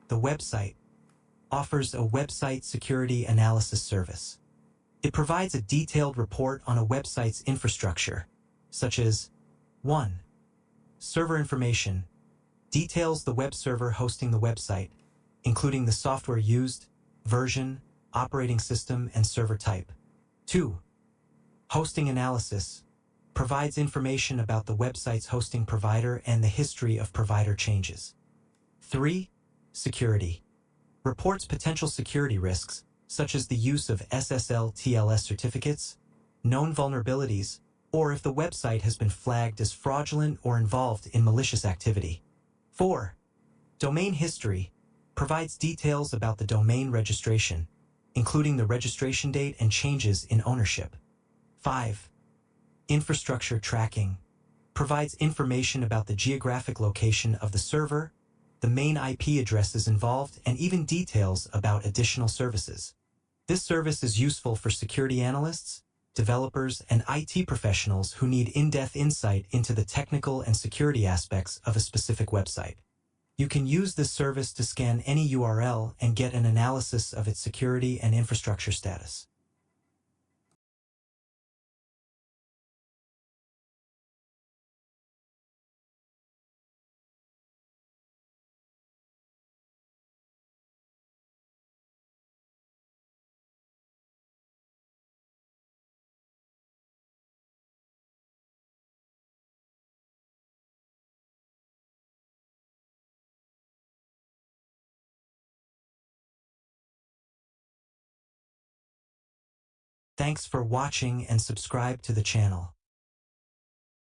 the website, offers a website security analysis service. It provides a detailed report on a website's infrastructure, such as 1. Server information, details the web server hosting the website, including the software used, version, operating system, and server type. 2. Hosting analysis, provides information about the website's hosting provider and the history of provider changes. 3. Security, reports potential security risks, such as the use of SSL/TLS certificates, known vulnerabilities, or if the website has been flagged as fraudulent or involved in malicious activity. 4. Domain history, provides details about the domain registration, including the registration date and changes in ownership. 5. Infrastructure tracking, provides information about the geographic location of the server, the main IP addresses involved, and even details about additional services. This service is useful for security analysts, developers, and IT professionals who need in-depth insight into the technical and security aspects of a specific website. You can use this service to scan any URL and get an analysis of its security and infrastructure status. Thanks for watching and subscribe to the channel.